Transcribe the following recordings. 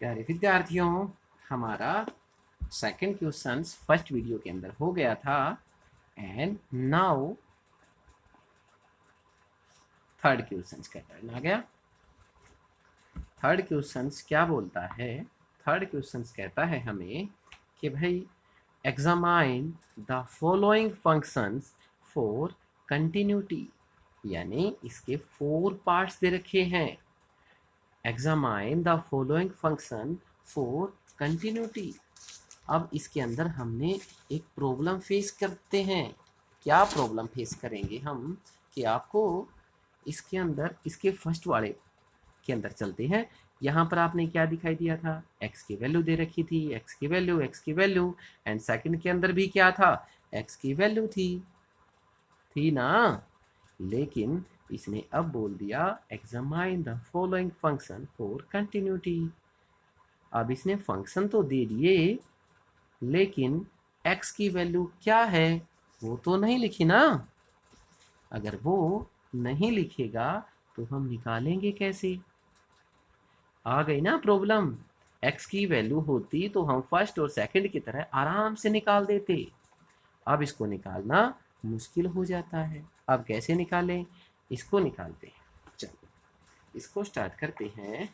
प्यारे विद्यार्थियों, हमारा सेकंड क्वेश्चन फर्स्ट वीडियो के अंदर हो गया था एंड नाउ थर्ड क्वेश्चन का टर्न आ गया। थर्ड क्वेश्चन क्या बोलता है? थर्ड क्वेश्चन कहता है हमें कि भाई examine the following functions for continuity, यानी इसके 4 पार्ट्स दे रखे हैं। Examine the following function for continuity. अब इसके अंदर हमने एक प्रॉब्लम फेस करते हैं। क्या प्रॉब्लम फेस करेंगे हम कि आपको इसके अंदर इसके फर्स्ट वाले के अंदर चलते हैं। यहाँ पर आपने क्या दिखाई दिया था? x की वैल्यू दे रखी थी, x की वैल्यू एंड सेकंड के अंदर भी क्या था? x की वैल्यू थी ना। लेकिन इसने अब बोल दिया examine the following function for continuity. अब इसने फंक्शन तो दे दिए लेकिन x की वैल्यू क्या है वो तो नहीं लिखी ना। अगर वो नहीं लिखेगा तो हम निकालेंगे कैसे? आ गई ना प्रॉब्लम। x की वैल्यू होती तो हम फर्स्ट और सेकंड की तरह आराम से निकाल देते। अब इसको निकालना मुश्किल हो जाता है। अब कैसे निकालें? इसको निकालते हैं। चलो इसको स्टार्ट करते हैं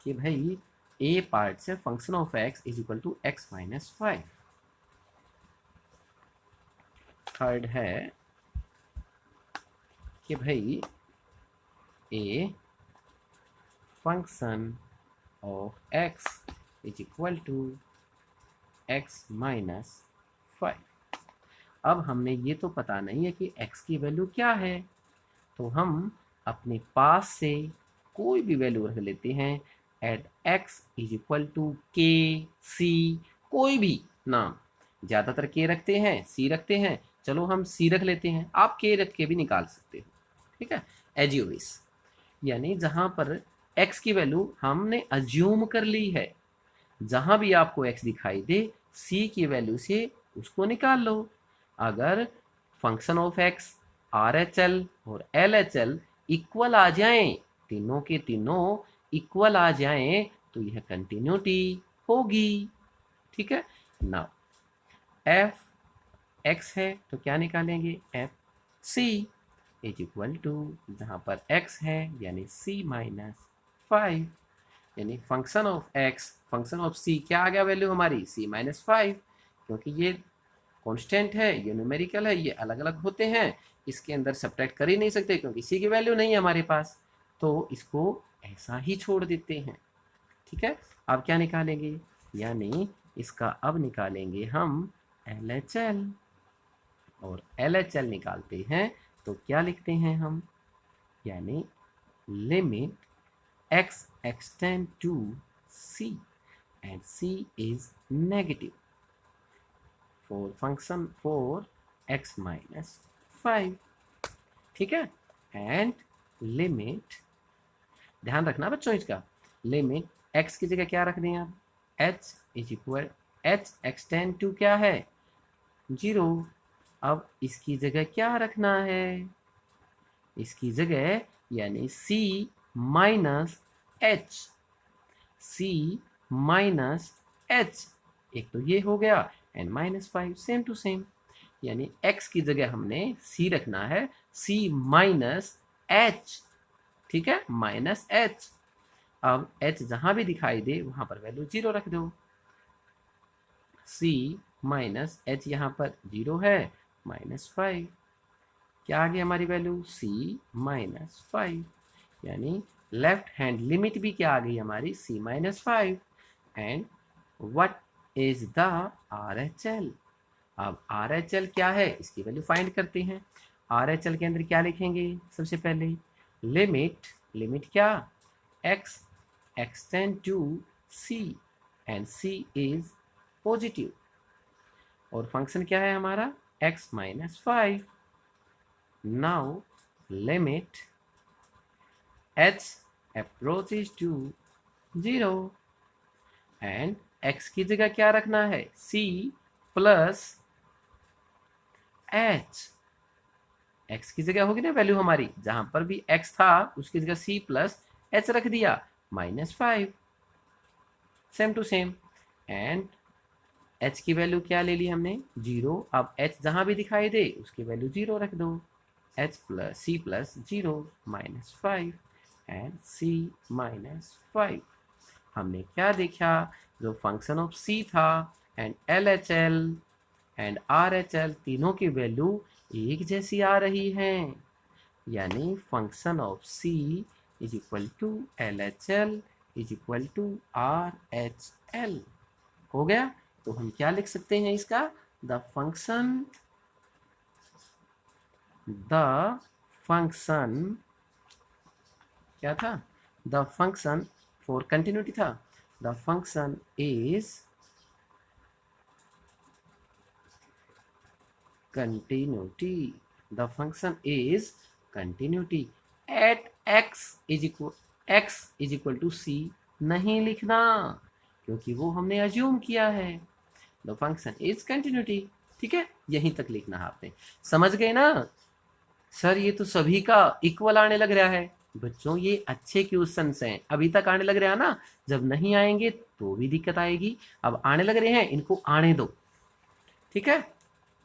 कि भाई ए पार्ट से function of x is equal to x minus 5। Third है कि भाई a function of x is equal to x minus 5। अब हमने ये तो पता नहीं है कि x की वैल्यू क्या है, तो हम अपने पास से कोई भी वैल्यू रख लेते हैं। At x is equal to k c, कोई भी नाम। ज़्यादातर के रखते हैं, सी रखते हैं, चलो हम सी रख लेते हैं। आप के रख के भी निकाल सकते हो, ठीक है, एज यू विश। यानी जहाँ पर x की वैल्यू हमने अज्यूम कर ली है, जहाँ भी आपको x दिखाई दे c की वैल्यू से उसको निकाल लो। अगर फंक्शन ऑफ x RHL और LHL इक्वल आ जाएं, तीनों के तीनों इक्वल आ जाएं, तो यह कंटिन्यूटी होगी। ठीक है ना। f x है तो क्या निकालेंगे? f c is equal to, जहाँ पर x है यानी c माइनस 5, यानी function of x function of c क्या आ गया वैल्यू हमारी? c minus 5। क्योंकि ये कांस्टेंट है, ये न्यूमेरिकल है, ये अलग अलग होते हैं, इसके अंदर सब्ट्रैक्ट कर ही नहीं सकते क्योंकि c की वैल्यू नहीं है हमारे पास, तो इसको ऐसा ही छोड़ देते हैं। ठीक है, अब क्या निकालेंगे? यानी इसका अब निकालेंगे हम LHL, और LHL निकालते हैं तो क्या लिखते हैं हम? यानी limit x extend to c and c is negative for function for x minus 5। ठीक है, एंड लिमिट, ध्यान रखना बच्चों इसका, लिमिट x की जगह क्या रख दें आप? h is equal h extend to क्या है? 0। अब इसकी जगह क्या रखना है? इसकी जगह यानी c minus h, c minus h, एक तो ये हो गया and minus 5 same to same, यानी x की जगह हमने c रखना है, c माइनस h। ठीक है, माइनस h। अब h जहां भी दिखाई दे वहां पर वैल्यू 0 रख दो। c माइनस h यहाँ पर 0 है, माइनस 5, क्या आ गई हमारी वैल्यू? c माइनस 5, यानी लेफ्ट हैंड लिमिट भी क्या आ गई हमारी? c minus 5। And what is the RHL? अब RHL क्या है इसकी वैल्यू फाइंड करते हैं। RHL के अंदर क्या लिखेंगे? सबसे पहले लिमिट क्या? x extend to c and c is positive, और फंक्शन क्या है हमारा? x minus 5। Now limit h approaches to 0 and x की जगह क्या रखना है? c plus h। x की जगह होगी ना वैल्यू हमारी, जहां पर भी x था उसकी जगह c प्लस h रख दिया, -5, same to same. And h की वैल्यू क्या ले ली हमने, 0। अब h जहाँ भी दिखाई दे उसकी वैल्यू 0 रख दो। h plus c plus 0 -5 and c -5। हमने क्या देखा, जो फंक्शन ऑफ c था एंड LHL एंड RHL तीनों की वैल्यू एक जैसी आ रही हैं, यानी function of c is equal to LHL is equal to RHL। हो गया। तो हम क्या लिख सकते हैं इसका, द फंक्शन क्या था, द फंक्शन फॉर कंटिन्यूटी था, the function is continuity, the function is continuity at x is equal to c नहीं लिखना, क्योंकि वो हमने अज्यूम किया है। द फंक्शन इज कंटिन्यूटी, ठीक है, यहीं तक लिखना है आपने। समझ गए ना सर, ये तो सभी का इक्वल आने लग रहा है। बच्चों ये अच्छे क्वेश्चंस हैं, अभी तक आने लग रहा है ना, जब नहीं आएंगे तो भी दिक्कत आएगी। अब आने लग रहे हैं, इनको आने दो, ठीक है।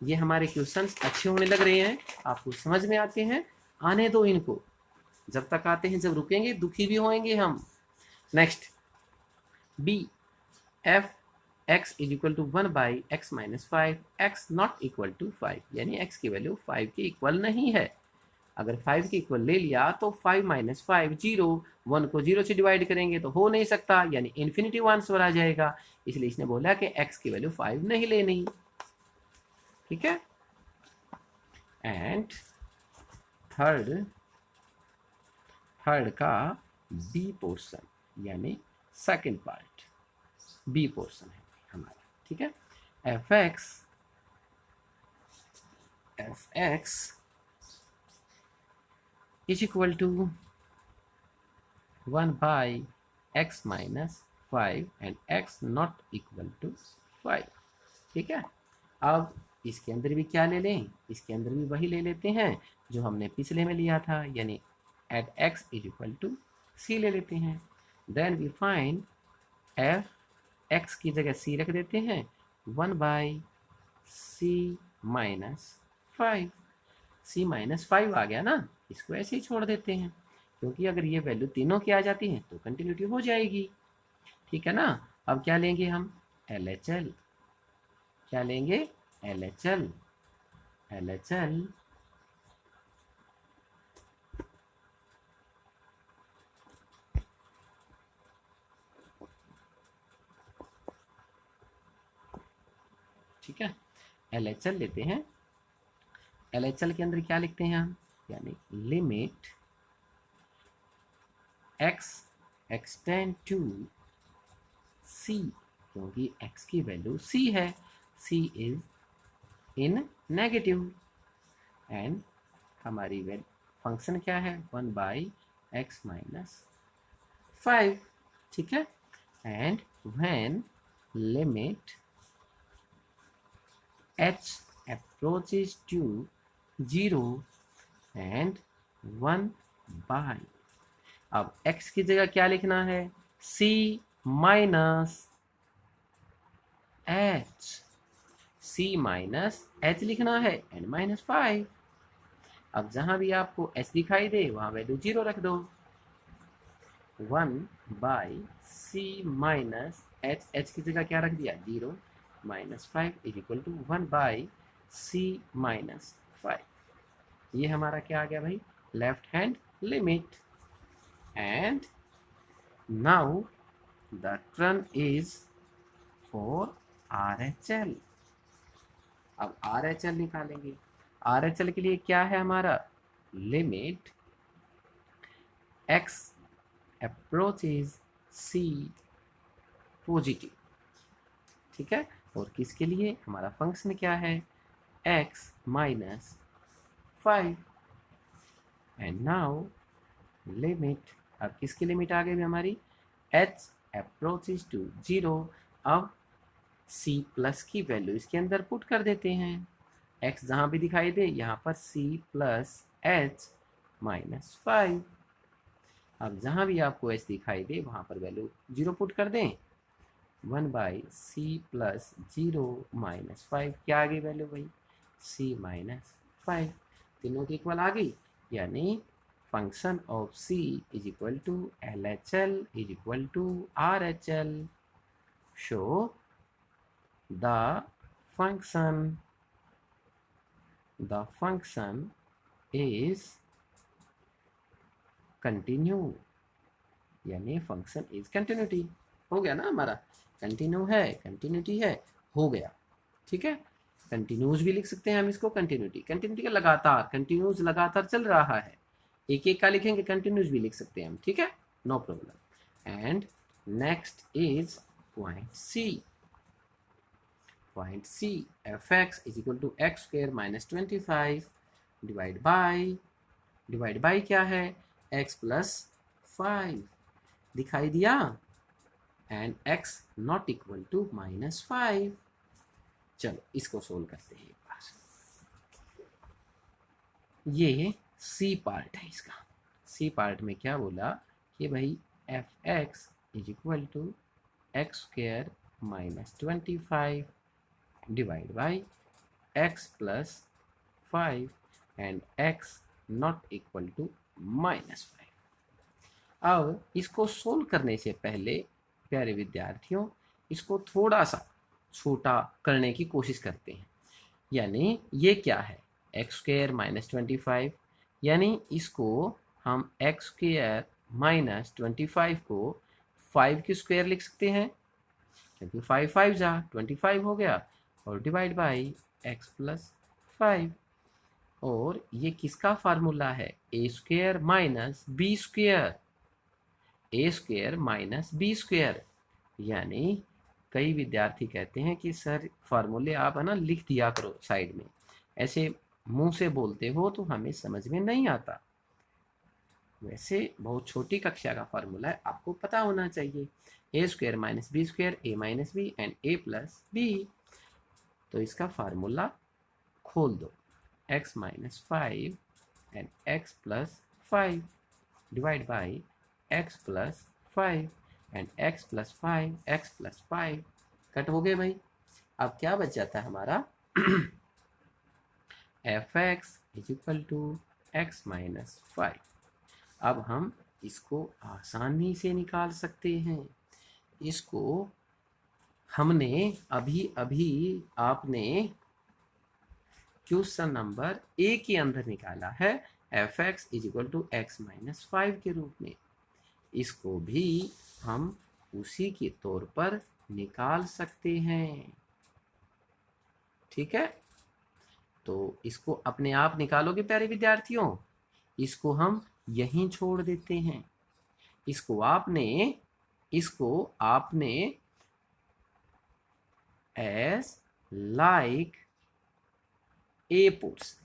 ये हमारे क्वेश्चंस अच्छे होने लग रहे हैं, आपको समझ में आते हैं, आने दो इनको। जब तक आते हैं, जब रुकेंगे दुखी भी होंगे हम। Next B, f x is equal to 1 by x minus 5, x not equal to 5, यानी x की वैल्यू 5 के इक्वल नहीं है। अगर 5 के इक्वल ले लिया तो 5 माइनस 5 0, 1 को 0 से डिवाइड करेंगे तो हो नहीं सकता, यानी इन्फिनिटिव आंसर आ जाएगा। इसलिए इसने बोला कि x की वैल्यू 5 नहीं लेनी, ठीक है। एंड थर्ड का बी पोर्शन, यानी सेकंड पार्ट बी पोर्शन है हमारा, ठीक है। F x is equal to 1 by x minus 5 and x not equal to 5, ठीक है। अब इसके अंदर भी क्या ले लें, इसके अंदर भी वही ले लेते हैं जो हमने पिछले में लिया था, यानी at x is equal to c ले लेते हैं। Then we find f x की जगह सी रख देते हैं, 1 by c minus 5, c minus 5 आ गया ना, इसको ऐसे ही छोड़ देते हैं, क्योंकि अगर ये वैल्यू तीनों की आ जाती है तो कंटिन्यूटी हो जाएगी, ठीक है ना। अब क्या लेंगे हम, LHL, क्या लेंगे, LHL ठीक है, LHL लेते हैं। LHL के अंदर क्या लिखते हैं हम, यानी limit x extend to c, क्योंकि x की वैल्यू c है, c is in negative and हमारी फंक्शन क्या है, 1 बाई एक्स माइनस 5, ठीक है। And when limit h approaches to 0 and 1 by, अब x की जगह क्या लिखना है, c minus h, c minus h लिखना है एंड -5। अब जहां भी आपको h दिखाई दे वहां वैल्यू 0 रख दो, 1 by c minus h, h की जगह क्या रख दिया 0, -5 is equal to 1 by c minus 5। ये हमारा क्या आ गया भाई, left hand limit. And now the turn is for RHL। अब RHL निकालेंगे। RHL के लिए क्या है हमारा, limit x approaches c positive, ठीक है। और किसके लिए, हमारा फंक्शन क्या है, x minus 5 and now limit, अब किसकी लिमिट आ गई हमारी, h अप्रोचेज टू 0। अब c प्लस की वैल्यू इसके अंदर पुट कर देते हैं, x जहां भी दिखाई दे यहाँ पर c प्लस h माइनस 5। अब जहाँ भी आपको एच दिखाई दे वहाँ पर वैल्यू 0 पुट कर दें। 1/c प्लस 0 माइनस 5 क्या आ गई वैल्यू भाई, c माइनस 5, तीनों की इक्वल आ गई। यानी function of c is equal to LHL is equal to RHL। Show the function is continue, यानी फंक्शन इज कंटिन्यूटी। हो गया ना हमारा, कंटिन्यू है, कंटिन्यूटी है, हो गया। ठीक है, कंटिन्यूस भी लिख सकते हैं हम इसको, कंटिन्यूटी, कंटिन्यूटी का लगातार, कंटिन्यूस लगातार चल रहा है, एक एक का लिखेंगे, कंटिन्यूस भी लिख सकते हैं हम। ठीक है, no problem. And next is point C. Point C, f x is equal to x square minus 25 divide by क्या है, एक्स प्लस 5 दिखाई दिया, and x not equal to -5। चलो इसको सोल्व करते हैं एक बार। ये सी पार्ट है इसका। सी पार्ट में क्या बोला कि भाई f x is equal to x square minus 25 divide by x plus 5 and x not equal to -5। अब इसको सोल्व करने से पहले प्यारे विद्यार्थियों, इसको थोड़ा सा छोटा करने की कोशिश करते हैं। यानी ये क्या है, एक्स स्क्वायर माइनस 25, यानी इसको हम एक्स स्क्वायर माइनस 25 को 5 की स्क्वायर लिख सकते हैं, क्योंकि 5 5 जा 25 हो गया, और डिवाइड बाई एक्स प्लस 5। और ये किसका फार्मूला है, ए स्क्वायर माइनस बी स्क्वायर, ए स्क्वायर माइनस बी स्क्वायर। यानी कई विद्यार्थी कहते हैं कि सर फार्मूले आप है ना लिख दिया करो साइड में, ऐसे मुंह से बोलते हो तो हमें समझ में नहीं आता। वैसे बहुत छोटी कक्षा का फार्मूला है, आपको पता होना चाहिए, a square minus b square, a minus b and a plus b. तो इसका फार्मूला खोल दो, x minus 5 and x plus 5 divide by x plus 5 and x plus 5, x plus 5 cut हो गए भाई। अब क्या बच जाता है हमारा, f x is equal to x minus 5। अब हम इसको आसानी से निकाल सकते हैं। इसको हमने अभी अभी आपने क्वेश्चन नंबर ए के अंदर निकाला है, f x is equal to x minus 5 के रूप में। इसको भी हम उसी के तौर पर निकाल सकते हैं। ठीक है, तो इसको अपने आप निकालोगे प्यारे विद्यार्थियों, इसको हम यहीं छोड़ देते हैं। इसको आपने as like A portion,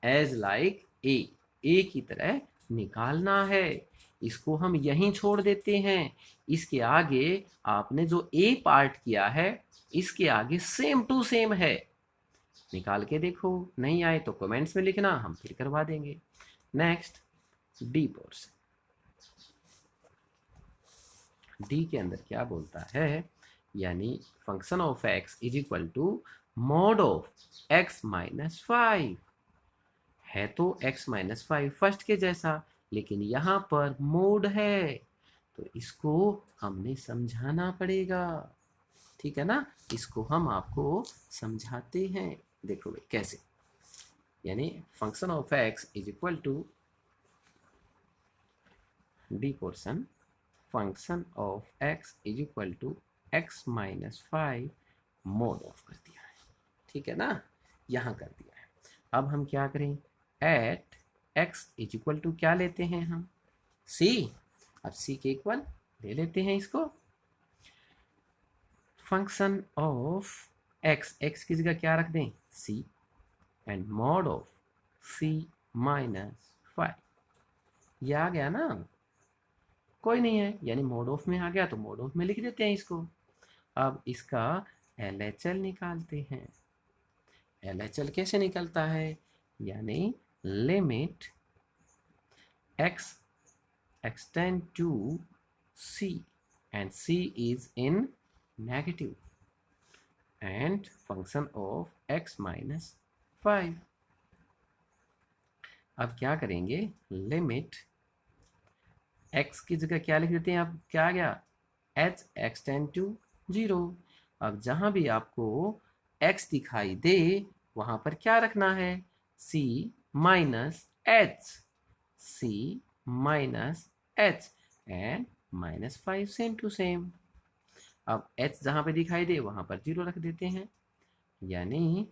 as like A की तरह निकालना है। इसको हम यहीं छोड़ देते हैं। इसके आगे आपने जो ए पार्ट किया है, इसके आगे सेम टू सेम है। निकाल के देखो, नहीं आए तो कमेंट्स में लिखना, हम फिर करवा देंगे। Next D portion. डी के अंदर क्या बोलता है, यानी function of x is equal to mod of x minus 5 है। तो x माइनस 5 फर्स्ट के जैसा, लेकिन यहाँ पर मोड है, तो इसको हमने समझाना पड़ेगा। ठीक है ना, इसको हम आपको समझाते हैं। देखो भाई कैसे, यानी function of x is equal to D portion, function of x is equal to x minus 5 mod of कर दिया है। ठीक है ना, यहाँ कर दिया है। अब हम क्या करें, at x is equal to क्या लेते हैं हम, c। अब c के इक्वल ले लेते हैं इसको, फंक्शन ऑफ x की जगह क्या रख दें, c and mod of c minus 5। ये आ गया ना, कोई नहीं है, यानी मोड ऑफ में आ गया तो मोड ऑफ में लिख देते हैं इसको। अब इसका LHL निकालते हैं। LHL कैसे निकलता है, यानी limit x extend to c and c is in negative and function of x minus 5. अब क्या करेंगे, लिमिट x की जगह क्या लिख देते हैं, अब क्या आ गया, h एक्सटेंड टू 0. अब जहां भी आपको x दिखाई दे वहां पर क्या रखना है, c minus h, c minus h and minus 5 same to same. अब h जहां पे दिखाई दे वहां पर 0 रख देते हैं, यानी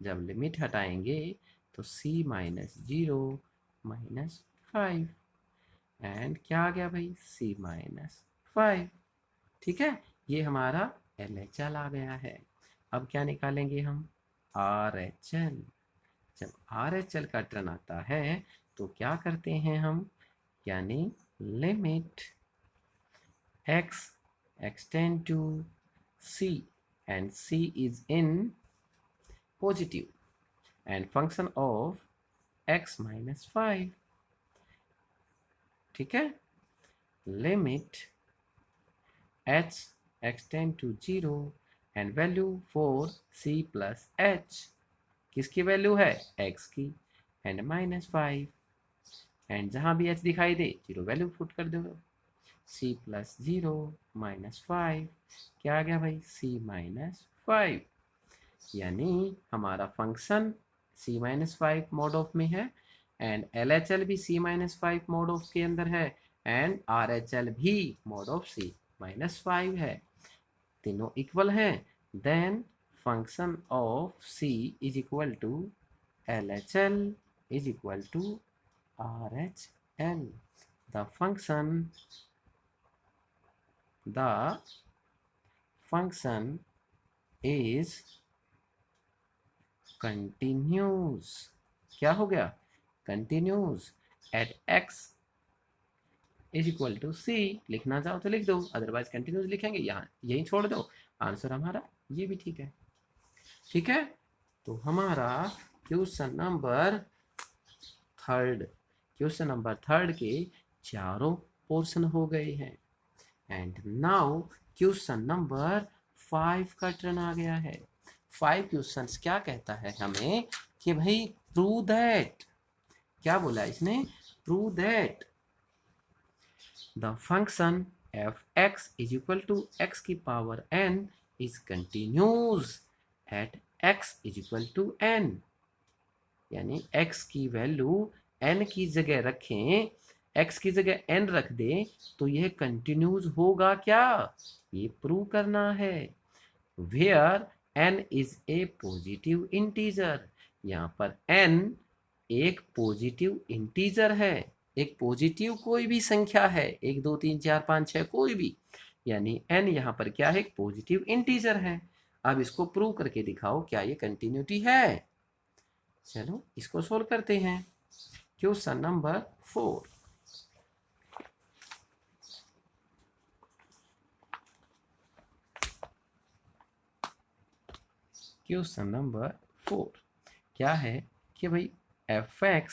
जब लिमिट हटाएंगे तो c माइनस 0 माइनस 5 एंड क्या आ गया भाई, c माइनस 5. ठीक है, ये हमारा LHL आ गया है. अब क्या निकालेंगे हम, RHL. जब RHL का टर्न आता है तो क्या करते हैं हम, यानी limit x extend to c and c is in positive and function of x minus 5. ठीक है, limit h extend to 0 and value for c plus h, किसकी वैल्यू है, x की, एंड माइनस 5 एंड जहां भी h दिखाई दे 0 value put कर दो, c प्लस 0 माइनस 5, क्या आ गया भाई, c माइनस 5. यानी हमारा function c minus 5 mod of में है एंड LHL भी c माइनस 5 मोड ऑफ के अंदर है एंड RHL भी मोड ऑफ c माइनस 5 है, तीनों इक्वल हैं. Then function of c is equal to LHL is equal to RHL. the function is continuous. क्या हो गया, continuous at x is equal to c. लिखना चाहो तो लिख दो, अदरवाइज कंटिन्यूस लिखेंगे, यहाँ यही छोड़ दो. आंसर हमारा ये भी ठीक है. ठीक है, तो हमारा क्वेश्चन नंबर थर्ड के चारों पोर्शन हो गए हैं. एंड नाउ क्वेश्चन नंबर 5 का टर्न आ गया है. 5 क्वेश्चंस क्या कहता है हमें कि भाई प्रूव दैट, क्या बोला इसने, prove that the function f(x) is equal to x की power n is continuous at x is equal to n. यानी x की वैल्यू n की जगह रखें, x की जगह n रख दें तो यह कंटिन्यूस होगा क्या, ये प्रूव करना है. Where n is a positive integer, यहाँ पर n एक पॉजिटिव इंटीजर है, एक पॉजिटिव कोई भी संख्या है, 1 2 3 4 5 6 कोई भी, यानी n यहाँ पर क्या है, एक पॉजिटिव इंटीजर है. अब इसको प्रूव करके दिखाओ क्या ये कंटिन्यूटी है. चलो इसको सोल्व करते हैं. Question number 4. क्वेश्चन नंबर 4 क्या है कि भाई f(x)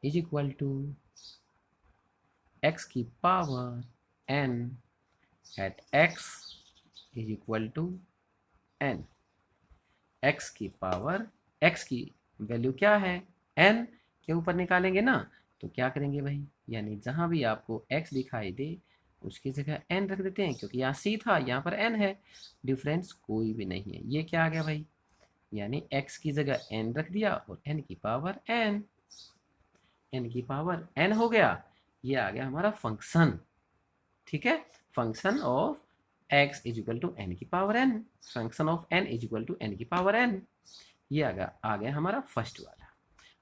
is equal to x की power n at x is equal to n. x की पावर, x की वैल्यू क्या है, n के ऊपर निकालेंगे ना, तो क्या करेंगे भाई, यानी जहां भी आपको x दिखाई दे उसकी जगह n रख देते हैं, क्योंकि यहाँ c था यहाँ पर n है, डिफरेंस कोई भी नहीं है. ये क्या आ गया भाई, यानी x की जगह n रख दिया और n की पावर n, n की पावर n हो गया. ये आ गया हमारा फंक्शन. ठीक है, function of x is equal to n की power n, function of n is equal to n की पावर n. ये आ गया हमारा फर्स्ट वाला.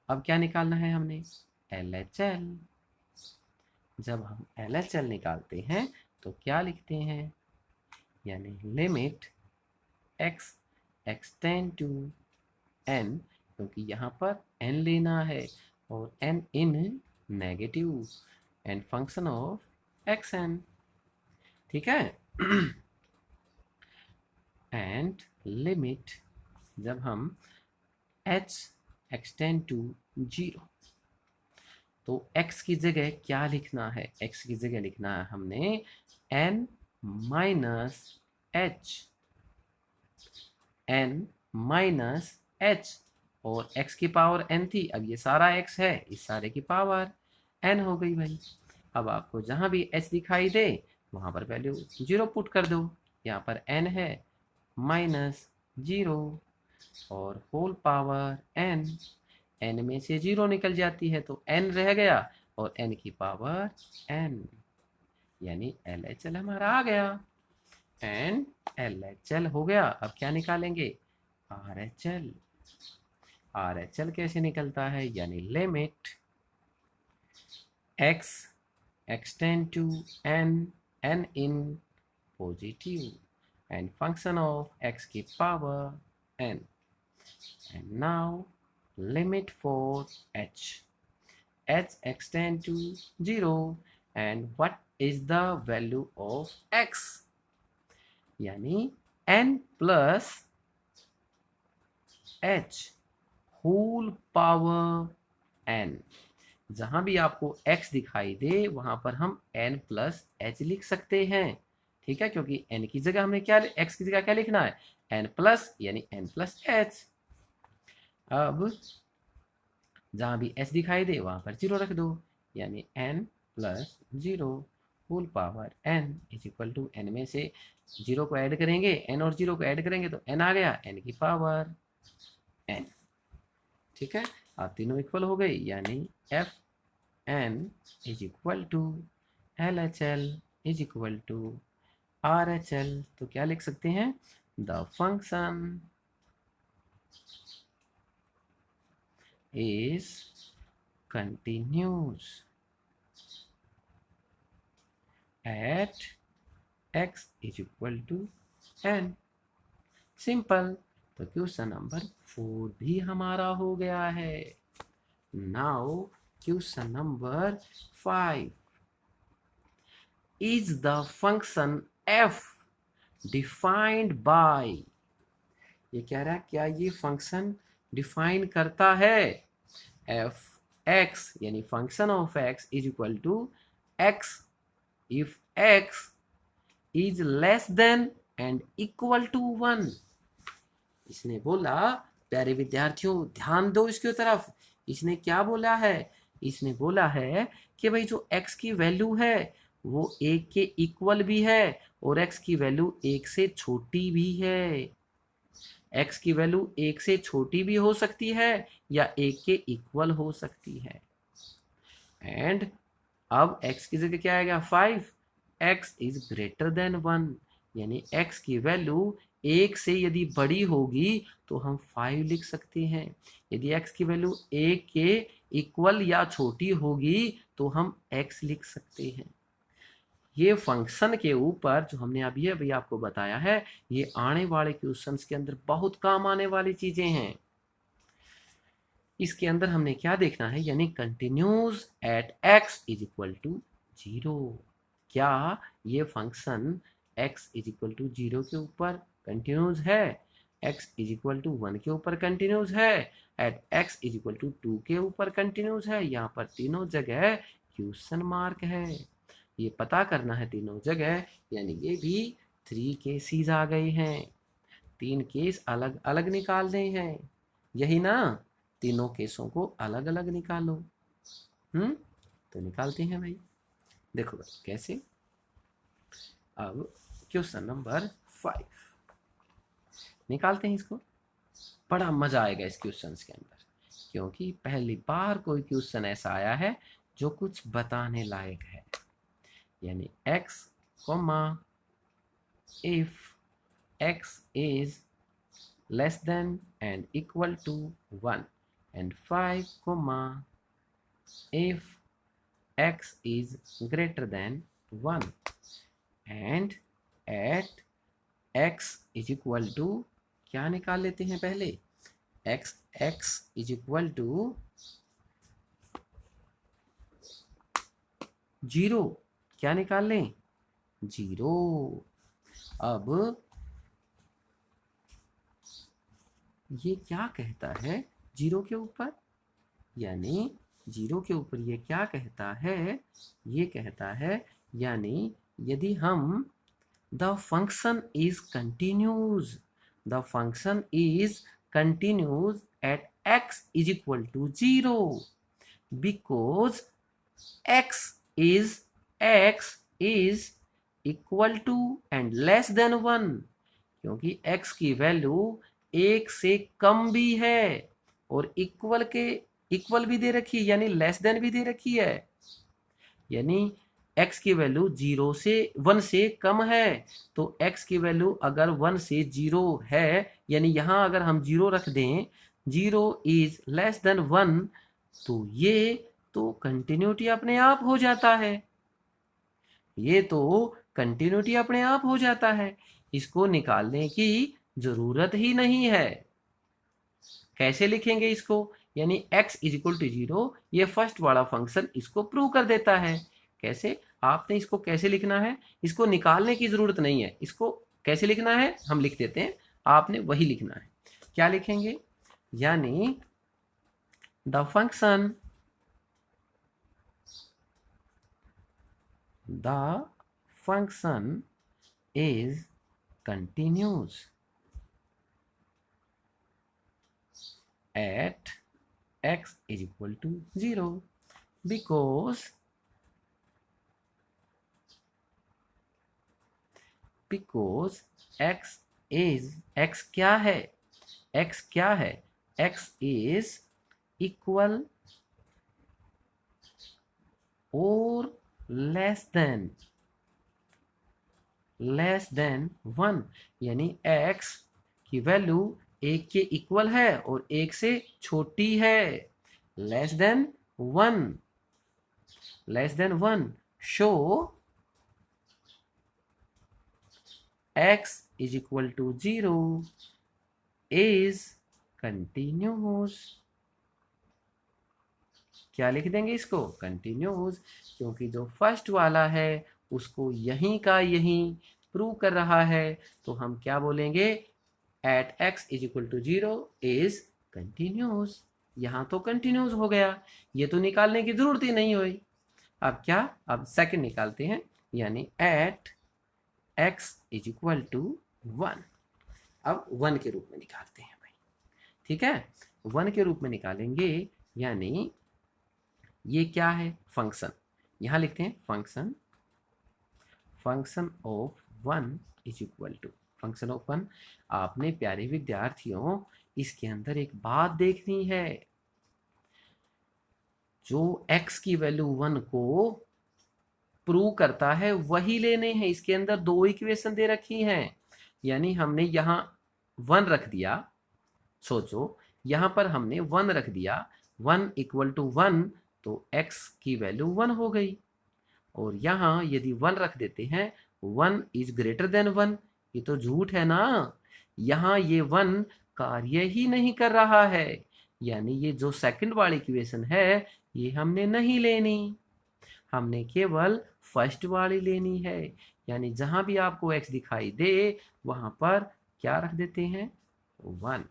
अब क्या निकालना है हमने, LHL. जब हम LHL निकालते हैं तो क्या लिखते हैं, यानी limit x extend to n, क्योंकि यहाँ पर n लेना है और n in negative and function of xn. ठीक है, एंड लिमिट जब हम h एक्सटेंड टू 0। तो x की जगह क्या लिखना है? x की जगह लिखना है हमने n minus h, n minus h, और x की पावर n थी, अब ये सारा x है, इस सारे की पावर n हो गई भाई। अब आपको जहां भी h दिखाई दे वहां पर वैल्यू 0 पुट कर दो। यहाँ पर n है माइनस 0 और होल पावर n, n में से 0 निकल जाती है तो n रह गया और n की पावर n, यानी LHL हमारा आ गया। एंड LHL हो गया। अब क्या निकालेंगे? RHL। RHL कैसे निकलता है? यानी limit x extend to n in positive and function of x की power n, and now limit for h extend to 0, and what is the value of x? यानी n plus h whole power n। जहां भी आपको x दिखाई दे वहां पर हम n plus h लिख सकते हैं, ठीक है, क्योंकि n की जगह हमने क्या, x की जगह क्या लिखना है? n प्लस, यानी n प्लस h। अब जहां भी h दिखाई दे वहां पर 0 रख दो, यानी n plus 0 whole power n is equal to, n में से 0 को ऐड करेंगे, n और 0 को ऐड करेंगे तो n आ गया, n की पावर n। ठीक है, अब तीनों इक्वल हो गई, यानी f n is equal to LHL is equal to RHL। तो क्या लिख सकते हैं? द फंक्शन is continuous at x is equal to n। Simple. तो क्वेश्चन नंबर 4 भी हमारा हो गया है। Now question number 5, is the function f defined by, ये कह रहा है क्या ये फंक्शन डिफाइन करता है एफ एक्स, यानी function of x is equal to x if x is less than and equal to 1। इसने बोला, प्यारे विद्यार्थियों ध्यान दो इसके तरफ, इसने क्या बोला है? इसने बोला है कि भाई जो x की वैल्यू है वो 1 के इक्वल भी है और x की वैल्यू 1 से छोटी भी है। x की वैल्यू 1 से छोटी भी हो सकती है या 1 के इक्वल हो सकती है। एंड अब x की जगह क्या आएगा? 5। x इज ग्रेटर देन 1, यानी x की वैल्यू 1 से यदि बड़ी होगी तो हम 5 लिख सकते हैं। यदि x की वैल्यू 1 के इक्वल या छोटी होगी तो हम x लिख सकते हैं। ये फंक्शन के ऊपर जो हमने अभी आपको बताया है, ये आने वाले क्वेश्चंस के अंदर बहुत काम आने वाली चीजें हैं। इसके अंदर हमने क्या देखना है, यानी continuous at x is equal to 0। क्या ये function x is equal to 0 के ऊपर कंटिन्यूज है? x इज इक्वल टू 1 के ऊपर कंटिन्यूज है? At x is equal to 2 के ऊपर कंटिन्यूज है? यहाँ पर तीनों जगह क्वेश्चन मार्क है, ये पता करना है तीनों जगह। यानी ये भी 3 केसेस आ गए हैं, 3 केस अलग अलग निकालने हैं, यही ना? तीनों केसों को अलग अलग निकालो। तो निकालते हैं भाई। देखो भाई कैसे। अब क्वेश्चन नंबर 5 निकालते हैं इसको। बड़ा मजा आएगा इस क्वेश्चन के अंदर, क्योंकि पहली बार कोई क्वेश्चन ऐसा आया है जो कुछ बताने लायक है। यानी x, if x is less than and equal to 1, and 5, if x is greater than 1, and at x is equal to, क्या निकाल लेते हैं पहले? x is equal to 0, क्या निकाल लें? 0। अब ये क्या कहता है? जीरो के ऊपर, यानी जीरो के ऊपर ये क्या कहता है, ये कहता है यानी यदि हम the function is continues, the function is continues at x is equal to 0 because x is equal to and less than 1, क्योंकि x की वैल्यू एक से कम भी है और इक्वल भी दे रखी है, यानी लेस देन भी दे रखी है, यानी x की वैल्यू 1 से कम है। तो x की वैल्यू अगर 1 से 0 है, यानी यहां अगर हम 0 रख दें, 0 इज लेस देन 1, तो ये तो कंटिन्यूटी अपने आप हो जाता है, ये तो कंटिन्यूटी अपने आप हो जाता है, इसको निकालने की जरूरत ही नहीं है। कैसे लिखेंगे इसको, यानी x इज इक्वल टू 0, ये फर्स्ट वाला फंक्शन इसको प्रूव कर देता है। कैसे, आपने इसको कैसे लिखना है, इसको निकालने की जरूरत नहीं है, इसको कैसे लिखना है हम लिख देते हैं, आपने वही लिखना है। क्या लिखेंगे, यानी the function is continuous at x is equal to 0 because x क्या है, x is equal or less than 1, यानी x की वैल्यू एक के इक्वल है और एक से छोटी है, less than 1, show x is equal to 0 is continuous। क्या लिख देंगे इसको, कंटिन्यूस, क्योंकि जो फर्स्ट वाला है उसको यहीं का यहीं प्रूव कर रहा है, तो हम क्या बोलेंगे, at x is equal to 0 is continuous। यहाँ तो कंटिन्यूस हो गया, ये तो निकालने की जरूरत ही नहीं हुई। अब क्या, अब सेकंड निकालते हैं, यानी at x is equal to 1, अब 1 के रूप में निकालते हैं भाई, ठीक है, 1 के रूप में निकालेंगे, यानी ये क्या है, फंक्शन, यहां लिखते हैं function of 1 is equal to function of 1। आपने प्यारे विद्यार्थियों इसके अंदर एक बात देखनी है, जो x की वैल्यू 1 को प्रूव करता है वही लेने हैं। इसके अंदर दो इक्वेशन दे रखी हैं, यानी हमने यहाँ 1 रख दिया, सोचो यहाँ पर हमने 1 रख दिया, 1 इक्वल टू 1, तो x की वैल्यू 1 हो गई, और यहाँ यदि 1 रख देते हैं, 1 इज ग्रेटर देन 1, ये तो झूठ है ना, यहाँ ये 1 कार्य ही नहीं कर रहा है, यानी ये जो सेकंड वाली इक्वेशन है ये हमने नहीं लेनी, हमने केवल फर्स्ट वाली लेनी है, यानी जहां भी आपको x दिखाई दे वहां पर क्या रख देते हैं, 1,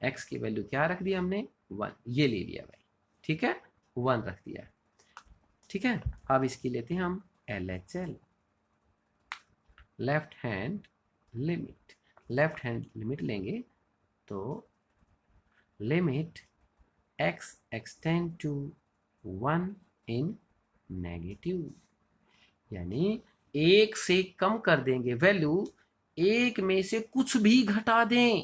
x की वैल्यू क्या रख दी हमने, 1, ये ले लिया भाई, ठीक है, 1 रख दिया, ठीक है। अब इसकी लेते हैं हम LHL, लेफ्ट हैंड लिमिट लेंगे, तो limit x extend to 1 in negative, यानी एक से कम कर देंगे वैल्यू, एक में से कुछ भी घटा दें,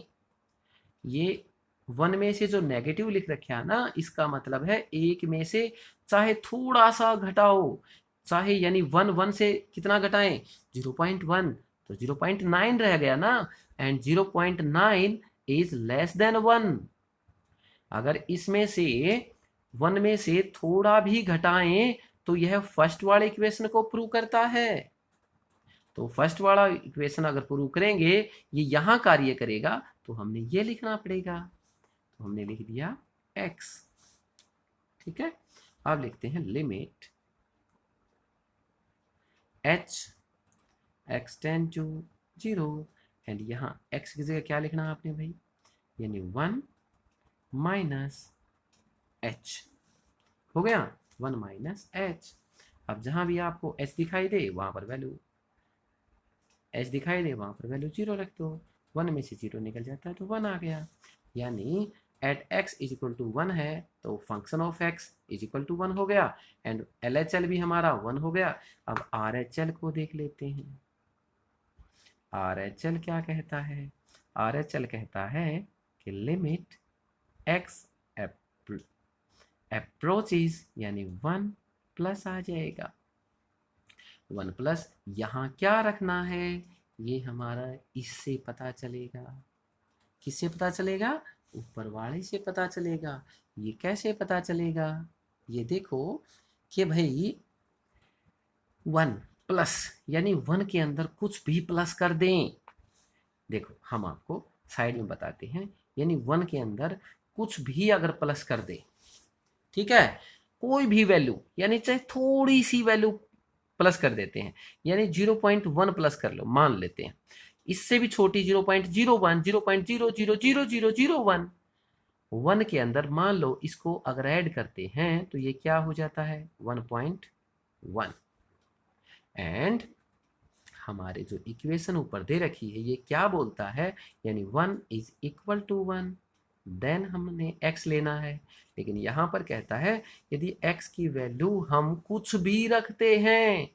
ये 1 में से जो नेगेटिव लिख रखा है ना, इसका मतलब है एक में से चाहे थोड़ा सा घटाओ, चाहे यानी 1 से कितना घटाएं, 0.1, तो 0.9 रह गया ना, एंड 0.9 इज लेस देन 1। अगर इसमें से 1 में से थोड़ा भी घटाएं तो यह फर्स्ट वाले इक्वेशन को प्रूव करता है, तो फर्स्ट वाला इक्वेशन अगर प्रूव करेंगे ये यहां कार्य करेगा, तो हमने ये लिखना पड़ेगा, तो हमने लिख दिया x, ठीक है। अब लिखते हैं limit h extend to 0, and यहाँ x की जगह क्या लिखना है आपने भाई, यानी 1 माइनस एच हो गया, 1 माइनस एच। अब जहां भी आपको एच दिखाई दे वहां पर वैल्यू एच दिखाई दे वहां पर वैल्यू 0 रख दो, 1 में से 0 निकल जाता है तो 1 आ गया। यानी at x is equal to 1 है तो function of x is equal to 1 हो गया, एंड एल एच एल भी हमारा 1 हो गया। अब आर एच एल को देख लेते हैं। आर एच एल क्या कहता है? आर एच एल कहता है कि लिमिट एक्स अप्रोचेस, यानी 1 प्लस आ जाएगा। 1 प्लस यहाँ क्या रखना है ये हमारा इससे पता चलेगा। किससे पता चलेगा? ऊपर वाले से पता चलेगा। ये कैसे पता चलेगा? ये देखो कि भाई 1 प्लस यानी 1 के अंदर कुछ भी प्लस कर दें। देखो हम आपको साइड में बताते हैं, यानी 1 के अंदर कुछ भी अगर प्लस कर दे, ठीक है, कोई भी वैल्यू, यानी चाहे थोड़ी सी वैल्यू प्लस कर देते हैं, यानी 0.1 प्लस कर लो, मान लेते हैं इससे भी छोटी 0.01, 0.000001, 1 के अंदर मान लो इसको अगर ऐड करते हैं तो ये क्या हो जाता है 1.1। एंड हमारे जो इक्वेशन ऊपर दे रखी है ये क्या बोलता है, यानी 1 इज इक्वल टू 1, देन हमने x लेना है। लेकिन यहाँ पर कहता है यदि x की वैल्यू हम कुछ भी रखते हैं,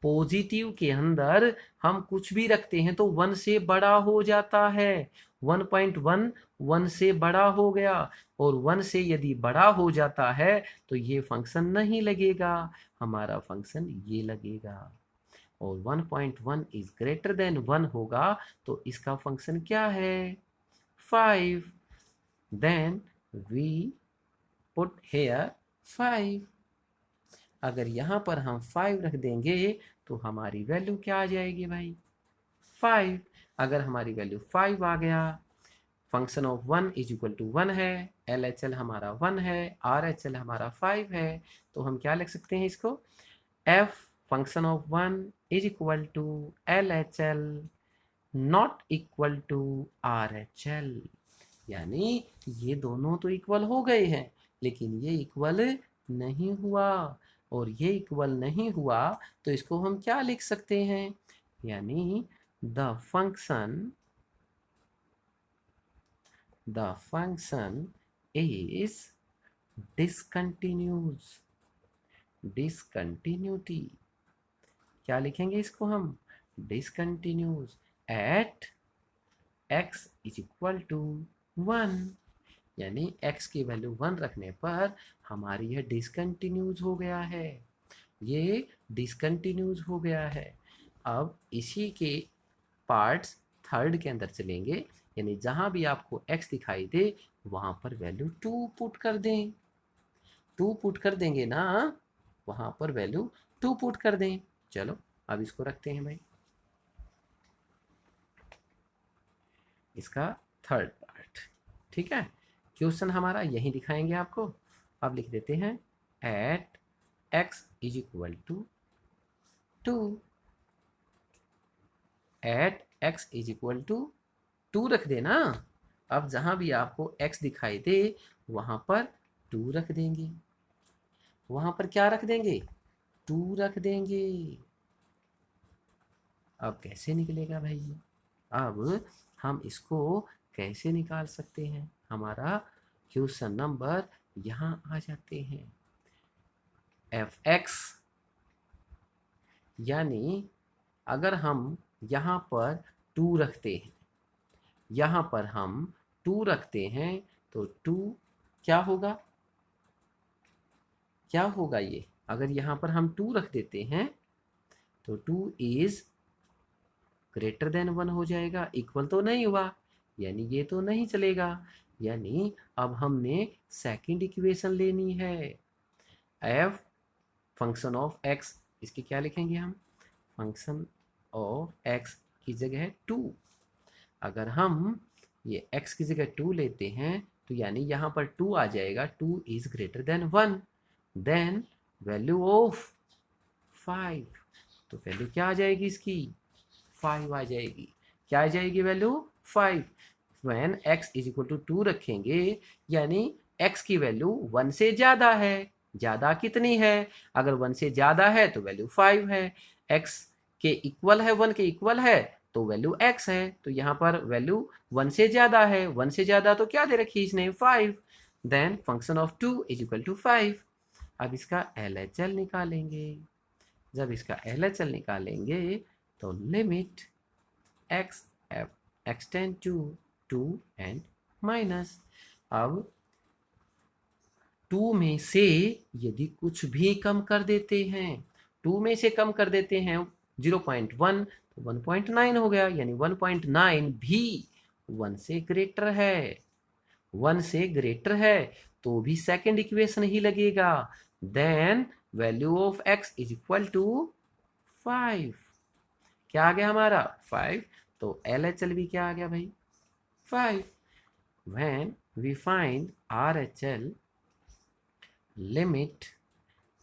पॉजिटिव के अंदर हम कुछ भी रखते हैं तो 1 से बड़ा हो जाता है। 1.1 1 से बड़ा हो गया, और 1 से यदि बड़ा हो जाता है तो ये फंक्शन नहीं लगेगा, हमारा फंक्शन ये लगेगा। और 1.1 इज ग्रेटर देन 1 होगा तो इसका फंक्शन क्या है 5, देन वी पुट हेयर 5। अगर यहाँ पर हम 5 रख देंगे तो हमारी वैल्यू क्या आ जाएगी भाई 5। अगर हमारी वैल्यू 5 आ गया, function of 1 is equal to 1 है, एल एच एल हमारा 1 है, आर एच एल हमारा 5 है, तो हम क्या लिख सकते हैं इसको, f function of 1 is equal to L H L not equal to R H L. यानी ये दोनों तो इक्वल हो गए हैं लेकिन ये इक्वल नहीं हुआ, और ये इक्वल नहीं हुआ तो इसको हम क्या लिख सकते हैं, यानी द फंक्शन इज डिसकंटिन्यूटी। क्या लिखेंगे इसको हम, discontinuous at x is equal to 1, यानी x की वैल्यू 1 रखने पर हमारी यह डिसकंटिन्यूज हो गया है, ये डिसकंटिन्यूज हो गया है। अब इसी के पार्ट्स थर्ड के अंदर चलेंगे, यानी जहां भी आपको x दिखाई दे वहां पर वैल्यू 2 पुट कर दें, 2 पुट कर देंगे ना, वहां पर वैल्यू 2 पुट कर दें। चलो अब इसको रखते हैं भाई, इसका थर्ड पार्ट, ठीक है। क्वेश्चन हमारा यही दिखाएंगे आपको। अब लिख देते हैं at x is equal to 2, at x is equal to 2 रख देना। अब जहां भी आपको x दिखाई दे वहां पर 2 रख देंगे, वहां पर क्या रख देंगे 2 रख देंगे। अब कैसे निकलेगा भाई, अब हम इसको कैसे निकाल सकते हैं, हमारा क्वेश्चन नंबर यहाँ आ जाते हैं। एफ एक्स, यानी अगर हम यहाँ पर 2 रखते हैं, यहाँ पर हम 2 रखते हैं तो 2 क्या होगा, क्या होगा ये, अगर यहाँ पर हम 2 रख देते हैं तो 2 इज ग्रेटर देन 1 हो जाएगा, इक्वल तो नहीं हुआ, यानी ये तो नहीं चलेगा। यानी अब हमने सेकंड इक्वेशन लेनी है, एफ फंक्शन ऑफ एक्स, इसकी क्या लिखेंगे हम, फंक्शन ऑफ एक्स की जगह 2। अगर हम ये x की जगह 2 लेते हैं तो यानी यहाँ पर 2 आ जाएगा, 2 is greater than 1, then value of 5, तो वैल्यू क्या आ जाएगी इसकी 5 आ जाएगी। क्या आ जाएगी value 5। When x is equal to 2 रखेंगे यानी x की वैल्यू 1 से ज़्यादा है। ज़्यादा कितनी है? अगर 1 से ज़्यादा है तो वैल्यू 5 है, x के इक्वल है, 1 के इक्वल है तो वैल्यू x है। तो यहाँ पर वैल्यू 1 से ज़्यादा है, 1 से ज़्यादा तो क्या दे रखी है इसने? 5। Then function of 2 is equal to 5। अब इसका LHL निकालेंगे। जब इसका LHL निकालेंगे तो limit x extend to 2 and minus. अब 2 में से यदि कुछ भी कम कर देते हैं, 2 में से कम कर देते हैं 0.1 तो 1.9 हो गया, यानी 1.9 भी 1 से ग्रेटर है। 1 से ग्रेटर है तो भी सेकंड इक्वेशन ही लगेगा। Then value of x is equal to 5। क्या आ गया हमारा? 5। तो LHL भी क्या आ गया भाई? 5। When we find RHL, limit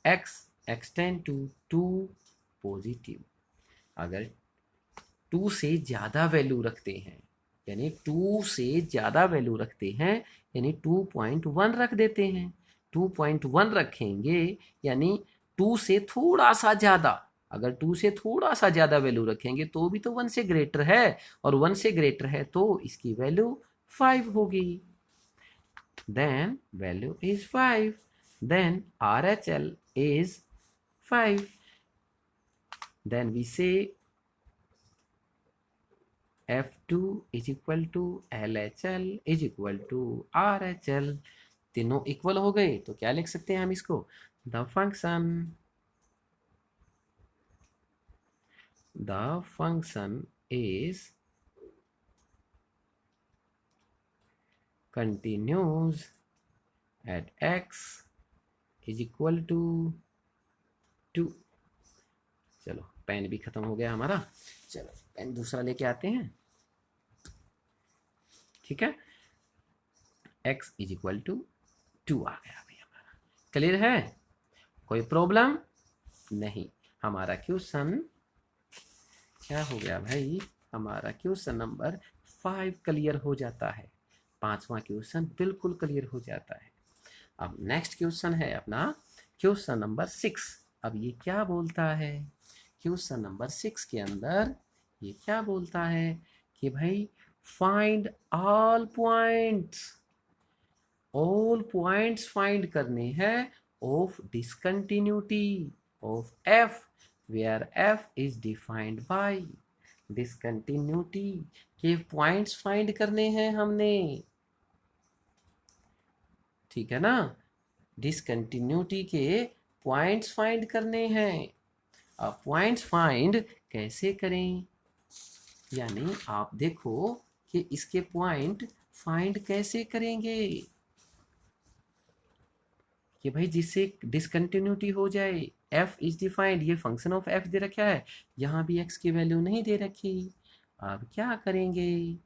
x extend to 2 positive. अगर 2 से ज़्यादा वैल्यू रखते हैं, यानी 2 से ज़्यादा वैल्यू रखते हैं, यानी 2.1 रख देते हैं। 2.1 रखेंगे यानी 2 से थोड़ा सा ज़्यादा। अगर 2 से थोड़ा सा ज़्यादा वैल्यू रखेंगे तो भी तो 1 से ग्रेटर है, और 1 से ग्रेटर है तो इसकी वैल्यू 5 होगी। Then value is 5। Then RHL is 5. Then we say F2 is equal to LHL is equal to RHL। तीनों इक्वल हो गए तो क्या लिख सकते हैं हम इसको? The function is continues at x is equal to 2। चलो पेन भी खत्म हो गया हमारा, चलो पेन दूसरा लेके आते हैं। ठीक है, x इज इक्वल टू 2 आ गया भाई हमारा। क्लियर है? कोई प्रॉब्लम नहीं। हमारा क्वेश्चन क्या हो गया भाई? हमारा क्वेश्चन नंबर 5 क्लियर हो जाता है। 5वां क्वेश्चन बिल्कुल क्लियर हो जाता है। अब नेक्स्ट क्वेश्चन है अपना क्वेश्चन नंबर 6। अब ये क्या बोलता है? क्वेश्चन नंबर 6 के अंदर ये क्या बोलता है कि भाई फाइंड ऑल पॉइंट्स फाइंड करने हैं of discontinuity of f where f is defined by। Discontinuity के पॉइंट्स फाइंड करने हैं हमने, ठीक है ना? डिसकंटिन्यूटी के पॉइंट्स फाइंड करने हैं। अब पॉइंट्स फाइंड कैसे करें? यानी आप देखो कि इसके पॉइंट फाइंड कैसे करेंगे कि भाई जिससे डिसकंटिन्यूटी हो जाए। f इज डिफाइंड, ये फंक्शन ऑफ f दे रखा है, यहाँ भी x की वैल्यू नहीं दे रखी। अब क्या करेंगे?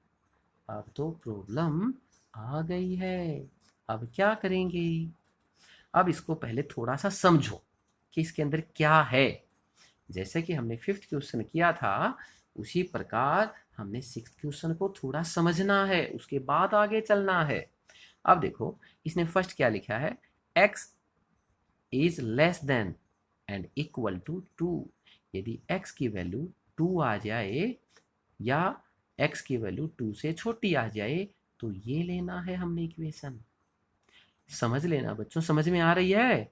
अब तो प्रॉब्लम आ गई है। अब क्या करेंगे? अब इसको पहले थोड़ा सा समझो कि इसके अंदर क्या है। जैसे कि हमने 5th क्वेश्चन किया था उसी प्रकार हमने 6th क्वेश्चन को थोड़ा समझना है, उसके बाद आगे चलना है। अब देखो इसने फर्स्ट क्या लिखा है? x is less than and equal to 2। यदि x की वैल्यू 2 आ जाए या x की वैल्यू 2 से छोटी आ जाए तो ये लेना है हमने इक्वेशन। समझ लेना बच्चों, समझ में आ रही है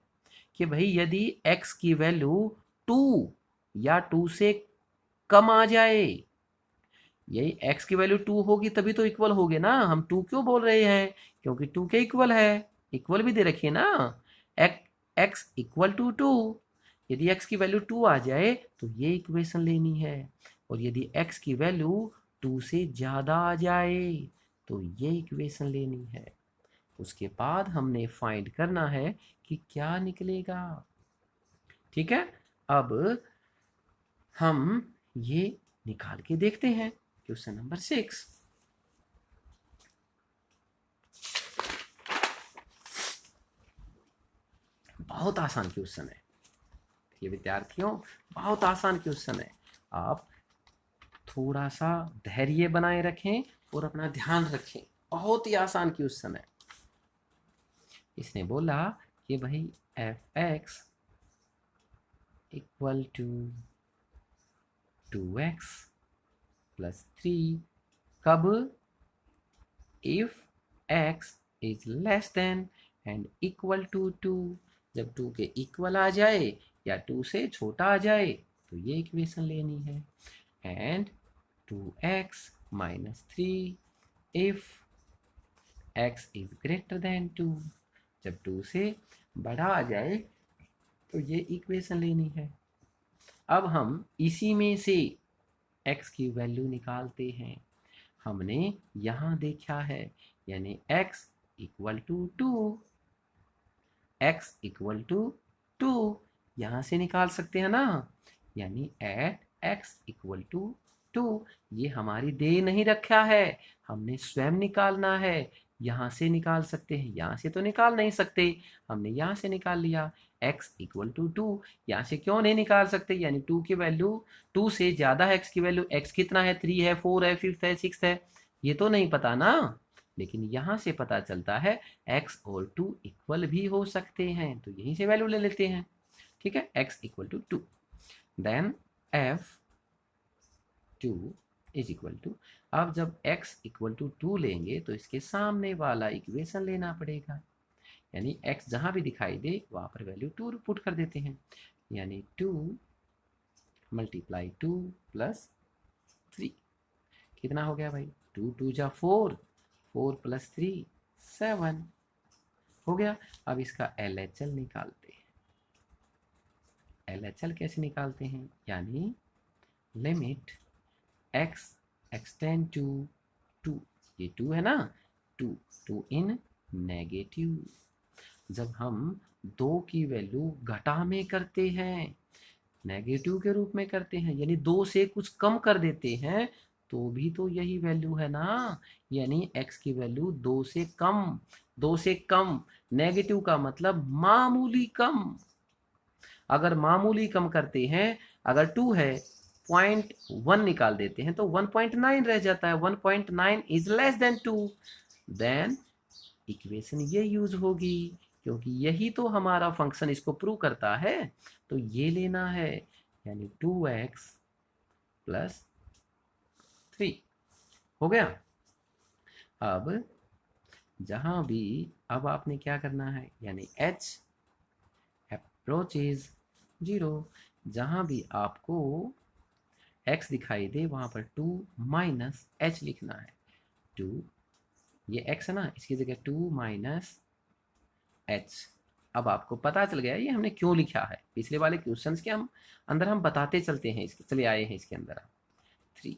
कि भाई यदि x की वैल्यू 2 या 2 से कम आ जाए, यही x की वैल्यू 2 होगी तभी तो इक्वल होगे ना। हम 2 क्यों बोल रहे हैं? क्योंकि 2 के इक्वल है, इक्वल भी दे रखिए ना, x इक्वल टू 2। यदि x की वैल्यू 2 आ जाए तो ये इक्वेशन लेनी है, और यदि x की वैल्यू 2 से ज़्यादा आ जाए तो ये इक्वेशन लेनी है। उसके बाद हमने फाइंड करना है कि क्या निकलेगा। ठीक है, अब हम ये निकाल के देखते हैं। Question number 6। बहुत आसान क्वेश्चन है ये विद्यार्थियों, बहुत आसान क्वेश्चन है। आप थोड़ा सा धैर्य बनाए रखें और अपना ध्यान रखें, बहुत ही आसान की उस समय। इसने बोला कि भाई f x equal to 2x plus 3 कब, if x is less than and equal to 2, जब 2 के इक्वल आ जाए या 2 से छोटा आ जाए तो ये इक्वेशन लेनी है। And 2x minus 3 if x is greater then 2, जब 2 से बड़ा आ जाए तो ये इक्वेशन लेनी है। अब हम इसी में से x की वैल्यू निकालते हैं। हमने यहाँ देखा है, यानी x equal to 2, x equal to 2 यहाँ से निकाल सकते हैं ना, यानी एट x इक्वल टू 2, ये हमारी दे नहीं रखा है, हमने स्वयं निकालना है। यहाँ से निकाल सकते हैं, यहाँ से तो निकाल नहीं सकते, हमने यहाँ से निकाल लिया x इक्वल टू 2। यहाँ से क्यों नहीं निकाल सकते, यानी 2 की वैल्यू 2 से ज़्यादा है x की वैल्यू, x कितना है, 3 है, 4 है, 5 है, 6 है, ये तो नहीं पता ना, लेकिन यहाँ से पता चलता है x और 2 इक्वल भी हो सकते हैं, तो यहीं से वैल्यू ले लेते हैं। ठीक है, x equal to 2, then f2 is equal to, अब जब x इक्वल टू 2 लेंगे तो इसके सामने वाला इक्वेशन लेना पड़ेगा, यानी x जहां भी दिखाई दे वहां पर वैल्यू 2 पुट कर देते हैं, यानी 2 मल्टीप्लाई 2 प्लस 3 कितना हो गया भाई, 2 2 जा 4, 4 प्लस 3 7 हो गया। अब इसका LHL निकालते हैं। LHL कैसे निकालते हैं, यानी लिमिट x एक्सटेंड टू 2, ये 2 है ना, 2 इन नेगेटिव, जब हम 2 की वैल्यू घटा में करते हैं, नेगेटिव के रूप में करते हैं, यानी 2 से कुछ कम कर देते हैं, तो भी तो यही वैल्यू है ना, यानी x की वैल्यू 2 से कम, 2 से कम, नेगेटिव का मतलब मामूली कम। अगर मामूली कम करते हैं, अगर 2 है 0.1 निकाल देते हैं तो 1.9 रह जाता है, 1.9 is less than 2, then equation ये यूज होगी, क्योंकि यही तो हमारा फंक्शन इसको प्रूव करता है, तो ये लेना है, यानी 2x प्लस 3 हो गया। अब जहां भी, अब आपने क्या करना है, यानी h अप्रोचेज 0, जहां भी आपको x दिखाई दे वहां पर 2 माइनस h लिखना है, 2 ये x है ना, इसकी जगह 2 माइनस h। अब आपको पता चल गया ये हमने क्यों लिखा है, पिछले वाले क्वेश्चंस के हम अंदर हम बताते चलते हैं, इसके चले आए हैं इसके अंदर 3।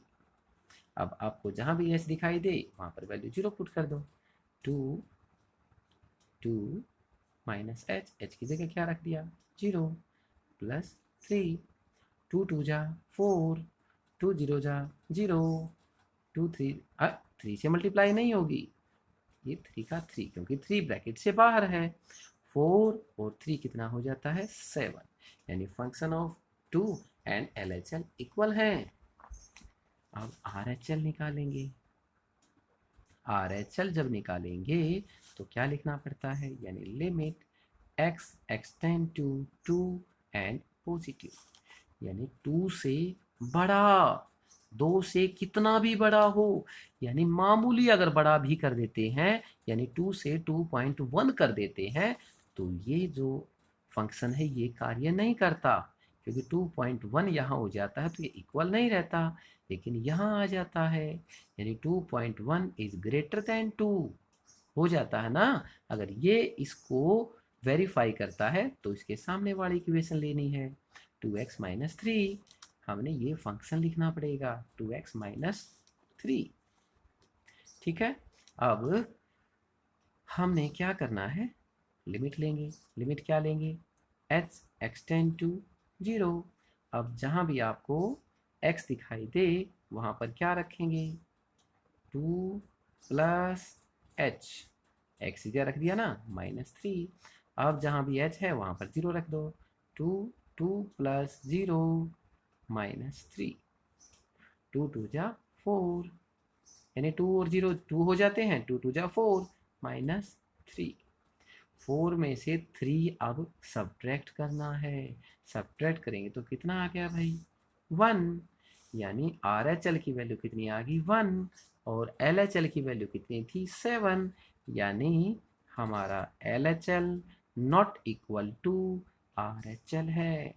अब आपको जहां भी h दिखाई दे वहां पर वैल्यू 0 पुट कर दो, 2 माइनस h की जगह क्या रख दिया 0 प्लस 3, 2 2 जा 4, 2 0 जा 0, 2 3 3 से मल्टीप्लाई नहीं होगी, ये 3 का 3, क्योंकि 3 ब्रैकेट से बाहर है, 4 और 3 कितना हो जाता है 7, यानी function of 2 and LHL equal है। अब RHL निकालेंगे, RHL जब निकालेंगे तो क्या लिखना पड़ता है, यानी limit x extend to 2 and positive, यानी 2 से बड़ा, 2 से कितना भी बड़ा हो, यानी मामूली अगर बड़ा भी कर देते हैं, यानी 2 से 2.1 कर देते हैं, तो ये जो फंक्शन है ये कार्य नहीं करता, क्योंकि 2.1 यहाँ हो जाता है तो ये इक्वल नहीं रहता, लेकिन यहाँ आ जाता है, यानी 2.1 इज ग्रेटर देन 2 हो जाता है ना। अगर ये इसको वेरीफाई करता है तो इसके सामने वाली इक्वेशन लेनी है, 2x माइनस 3, हमने ये फंक्शन लिखना पड़ेगा 2x माइनस 3। ठीक है, अब हमने क्या करना है, लिमिट लेंगे, लिमिट क्या लेंगे, h एक्सटेंड टू 0, अब जहां भी आपको x दिखाई दे वहां पर क्या रखेंगे, 2 प्लस h, x इधर रख दिया ना माइनस 3, अब जहां भी h है वहां पर 0 रख दो, 2 प्लस 0 माइनस 3, 2 2 जा 4, यानी 2 और 0 2 हो जाते हैं, 2 2 जा 4 -3। 4 में से 3 अब सब्ट्रैक्ट करना है। सब्ट्रैक्ट करेंगे तो कितना आ गया भाई 1, यानी RHL की वैल्यू कितनी आ गई 1 और LHL की वैल्यू कितनी थी 7, यानी हमारा LHL not equal to RHL है।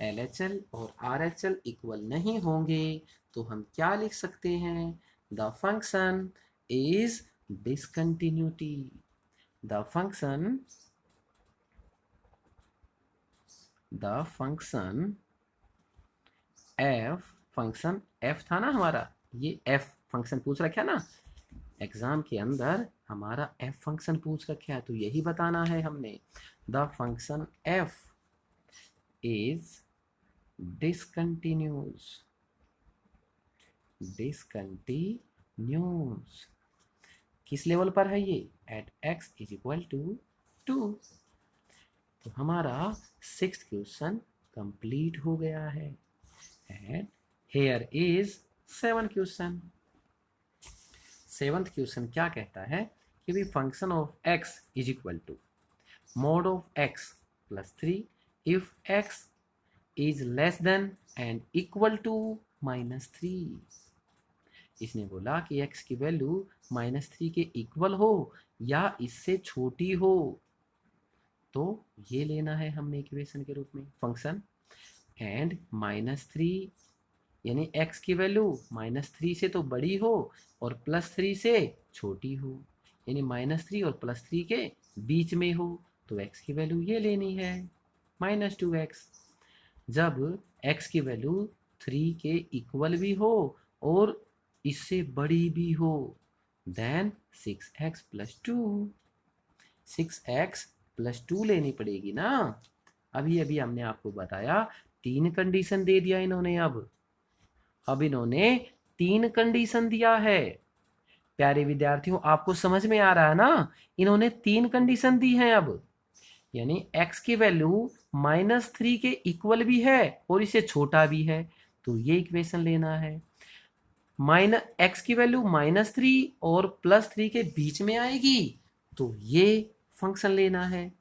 LHL और RHL इक्वल नहीं होंगे तो हम क्या लिख सकते हैं, the function is discontinuity. The function function f था ना हमारा, ये f फंक्शन पूछ रखा है ना एग्जाम के अंदर, हमारा f फंक्शन पूछ रखा है, तो यही बताना है हमने। The function f is discontinuous किस लेवल पर है ये, at x is equal to 2। तो हमारा 6th क्वेश्चन कंप्लीट हो गया है। And here is 7th question. 7th question क्या कहता है कि भी function of x is equal to mod of x plus 3 if x is less than and equal to -3। इसने बोला कि x की वैल्यू -3 के इक्वल हो या इससे छोटी हो, तो ये लेना है हमने इक्वेशन के रूप में फंक्शन। एंड -3 यानी x की वैल्यू -3 से तो बड़ी हो और +3 से छोटी हो, यानी -3 और +3 के बीच में हो, तो x की वैल्यू ये लेनी है -2x। जब x की वैल्यू 3 के इक्वल भी हो और इससे बड़ी भी हो, देन 6x + 2। 6x + 2 लेनी पड़ेगी ना। अभी अभी हमने आपको बताया 3 कंडीशन दे दिया इन्होंने। अब इन्होंने 3 कंडीशन दिया है। प्यारे विद्यार्थियों, आपको समझ में आ रहा है ना, इन्होंने 3 कंडीशन दी हैं अब, यानी x की वैल्यू -3 के इक्वल भी है और इससे छोटा भी है, तो ये इक्वेशन लेना है। x की वैल्यू -3 और +3 के बीच में आएगी, तो ये फंक्शन लेना है।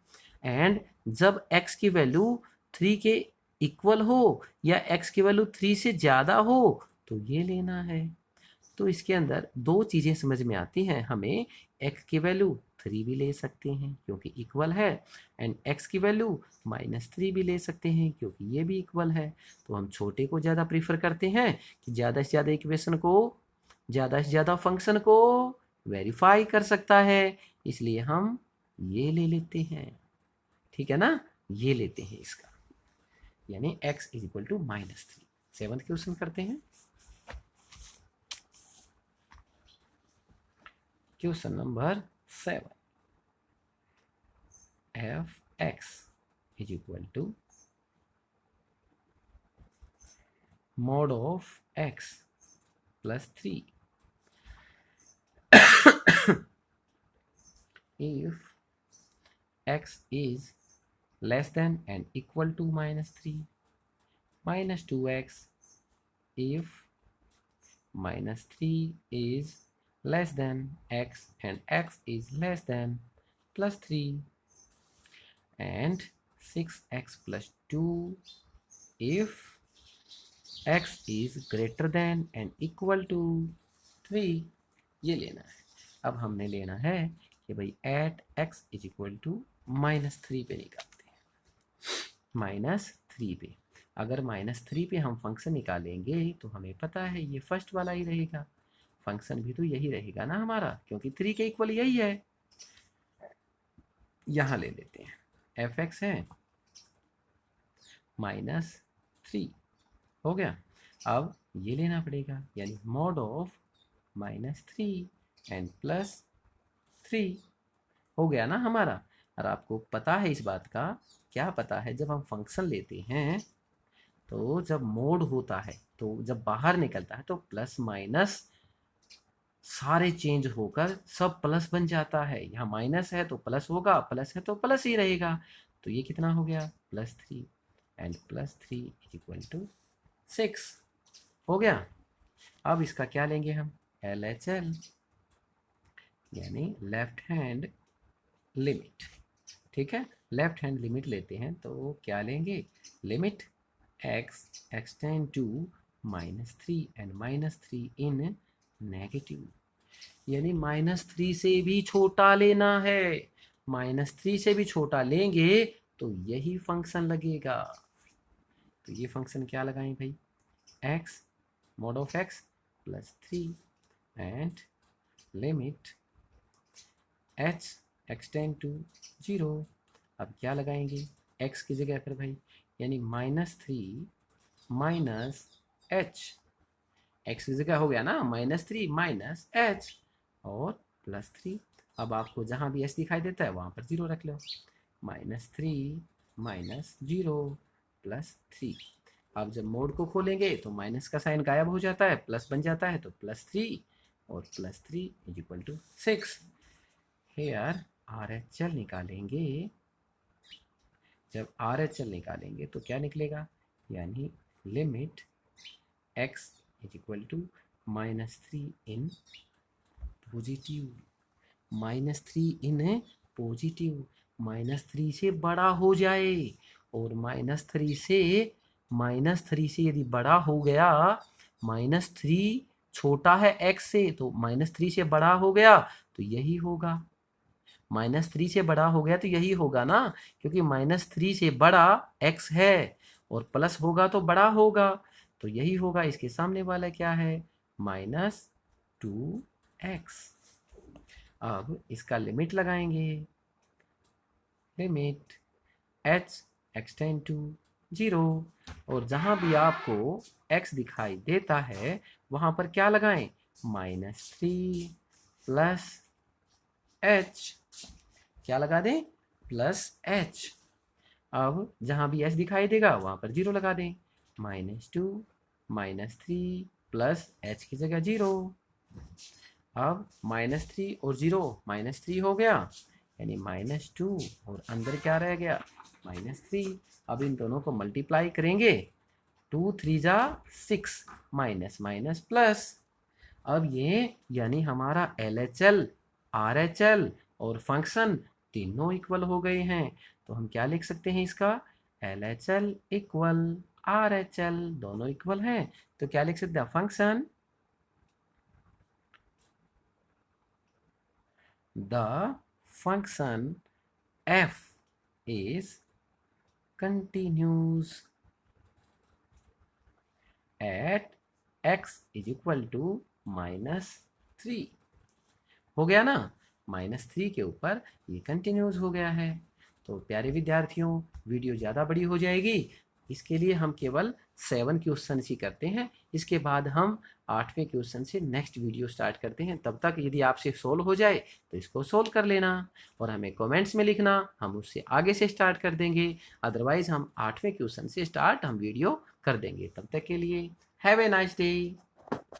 एंड जब x की वैल्यू 3 के इक्वल हो या x की वैल्यू 3 से ज़्यादा हो, तो ये लेना है। तो इसके अंदर 2 चीज़ें समझ में आती हैं हमें, x की वैल्यू 3 भी ले सकते हैं क्योंकि इक्वल है, एंड x की वैल्यू -3 भी ले सकते हैं क्योंकि ये भी इक्वल है। तो हम छोटे को ज़्यादा प्रीफर करते हैं कि ज़्यादा से ज़्यादा इक्वेशन को, ज़्यादा से ज़्यादा फंक्शन को वेरीफाई कर सकता है, इसलिए हम ये ले लेते हैं। ठीक है ना, ये लेते हैं इसका, यानी x is equal to -3। 7th question करते हैं। Question number 7, f(x) is equal to mod of x plus 3 if x is less than and equal to -3, -2x if -3 is less than x and x is less than +3, and 6x plus 2 if x is greater than and equal to 3। ये लेना है। अब हमने लेना है कि भाई at x is equal to -3 पे निकालते हैं। -3 पे, अगर -3 पे हम फंक्शन निकालेंगे तो हमें पता है ये फर्स्ट वाला ही रहेगा, फंक्शन भी तो यही रहेगा ना हमारा, क्योंकि 3 के इक्वल यही है। यहाँ ले लेते हैं f(x) है -3, हो गया। अब ये लेना पड़ेगा, यानी mod ऑफ -3 एंड +3 हो गया ना हमारा। और आपको पता है इस बात का, क्या पता है, जब हम फंक्शन लेते हैं तो जब मोड होता है तो जब बाहर निकलता है तो प्लस माइनस सारे चेंज होकर सब प्लस बन जाता है। यहाँ माइनस है तो प्लस होगा, प्लस है तो प्लस ही रहेगा। तो ये कितना हो गया +3 एंड +3 इज इक्वल टू 6 हो गया। अब इसका क्या लेंगे हम, LHL यानी लेफ्ट हैंड लिमिट। ठीक है, लेफ्ट हैंड लिमिट लेते हैं तो क्या लेंगे, limit x extend to -3 and -3 in negative, यानी -3 से भी छोटा लेना है। -3 से भी छोटा लेंगे तो यही फंक्शन लगेगा। तो ये फंक्शन क्या लगाएं भाई, x mod of x plus 3 and limit h extend to 0। अब क्या लगाएंगे x की जगह पर भाई, यानी -3 माइनस h, x की जगह हो गया ना -3 माइनस h और +3। अब आपको जहाँ भी h दिखाई देता है वहाँ पर 0 रख लो, -3 माइनस 0 +3। अब जब मोड को खोलेंगे तो माइनस का साइन गायब हो जाता है, प्लस बन जाता है, तो +3 और +3 = 6। हेयर RHL निकालेंगे, जब RHL निकालेंगे तो क्या निकलेगा, यानी limit x = -3 in positive, -3 in positive, -3 से बड़ा हो जाए, और -3 से यदि बड़ा हो गया, -3 छोटा है x से, तो -3 से बड़ा हो गया तो यही होगा, -3 से बड़ा हो गया तो यही होगा ना, क्योंकि -3 से बड़ा x है और प्लस होगा तो बड़ा होगा, तो यही होगा। इसके सामने वाला क्या है, -2x। अब इसका लिमिट लगाएंगे, लिमिट h एक्सटेंड टू 0, और जहां भी आपको x दिखाई देता है वहां पर क्या लगाएं, -3 प्लस h, क्या लगा दें, +h। अब जहां भी h दिखाई देगा वहां पर 0 लगा दें, -2 -3 प्लस h की जगह 0। अब -3 और 0 -3 हो गया, यानी -2 और अंदर क्या रह गया, -3। अब इन दोनों को मल्टीप्लाई करेंगे, 2 3 जा 6, माइनस माइनस प्लस। अब ये यानी हमारा LHL RHL और फंक्शन तीनों इक्वल हो गए हैं, तो हम क्या लिख सकते हैं इसका, LHL = RHL, दोनों इक्वल हैं, तो क्या लिख सकते हैं, function the function f is continuous at x = -3। हो गया ना, -3 के ऊपर ये कंटिन्यूस हो गया है। तो प्यारे विद्यार्थियों, वीडियो ज़्यादा बड़ी हो जाएगी, इसके लिए हम केवल 7 क्वेश्चन ही करते हैं, इसके बाद हम 8वें क्वेश्चन से नेक्स्ट वीडियो स्टार्ट करते हैं। तब तक यदि आपसे सोल्व हो जाए तो इसको सोल्व कर लेना और हमें कमेंट्स में लिखना, हम उससे आगे से स्टार्ट कर देंगे। अदरवाइज हम 8वें क्वेश्चन से स्टार्ट हम वीडियो कर देंगे। तब तक के लिए हैव ए नाइस डे।